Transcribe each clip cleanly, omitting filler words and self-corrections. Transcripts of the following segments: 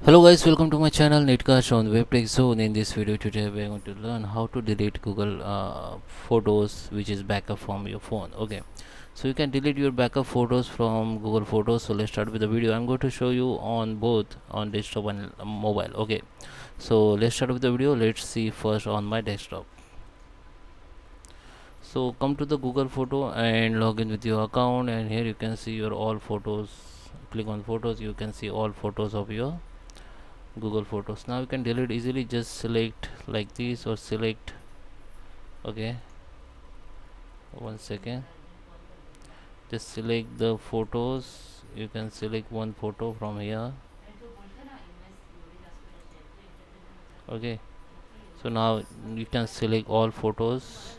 Hello guys, welcome to my channel Netcast on WebTech Zone. In this video today we are going to learn how to delete Google photos which is backup from your phone. Okay, so you can delete your backup photos from Google Photos. So let's start with the video. I'm going to show you on both on desktop and mobile. Okay, so let's start with the video. Let's see first on my desktop. So come to the Google photo and log in with your account, and here you can see your all photos. Click on photos, you can see all photos of your Google Photos. Now you can delete easily. Just select like this or select. Okay, one second. Just select the photos. You can select one photo from here. Okay, so now you can select all photos.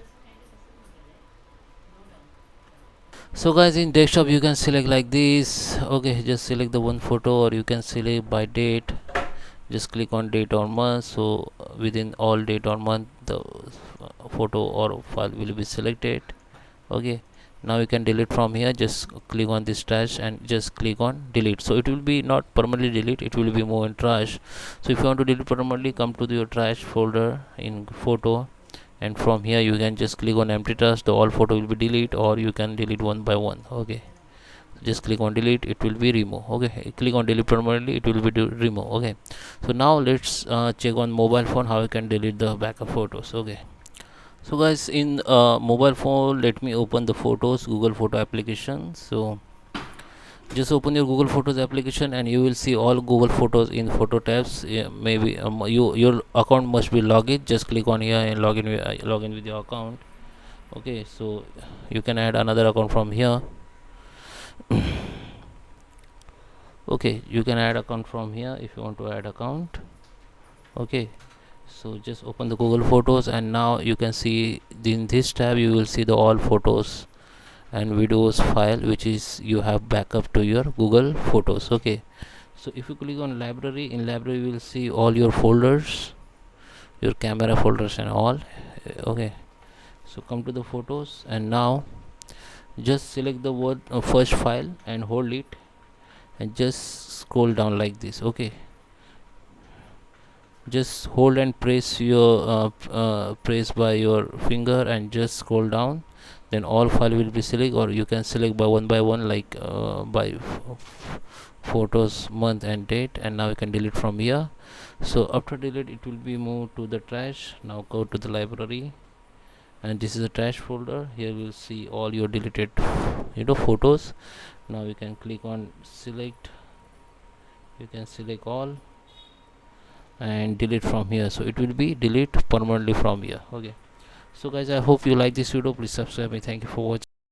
So guys, in desktop you can select like this. Okay, just select the one photo, or you can select by date. Just click on date or month. So within all date or month the photo or file will be selected. Okay, now you can delete from here. Just click on this trash and just click on delete. So it will be not permanently delete, it will be more in trash. So if you want to delete permanently, come to your trash folder in photo, and from here you can just click on empty trash. The all photo will be delete, or you can delete one by one. Okay, just click on delete, it will be remove. Okay, click on delete permanently, it will be remove. Okay, so now let's check on mobile phone how you can delete the backup photos. Okay, so guys, in mobile phone, let me open the photos Google photo application. So just open your Google Photos application and you will see all Google Photos in photo tabs. Yeah, maybe your account must be logged. Just click on here and log in with your account. Okay, so you can add another account from here. Okay, you can add account from here if you want to add account. Okay, so just open the Google Photos, and now you can see in this tab you will see the all photos and videos file which is you have backup to your Google Photos. Okay, so if you click on library, in library you will see all your folders, your camera folders and all. Okay, so come to the photos, and now just select the word first file and hold it and just scroll down like this. Okay, just hold and press your press by your finger and just scroll down, then all file will be select, or you can select by one like by photos, month and date, and now you can delete from here. So after delete it will be moved to the trash. Now go to the library, and this is a trash folder. Here you will see all your deleted photos. Now you can click on select, you can select all and delete from here, so it will be delete permanently from here. Okay, so guys, I hope you like this video. Please subscribe me. Thank you for watching.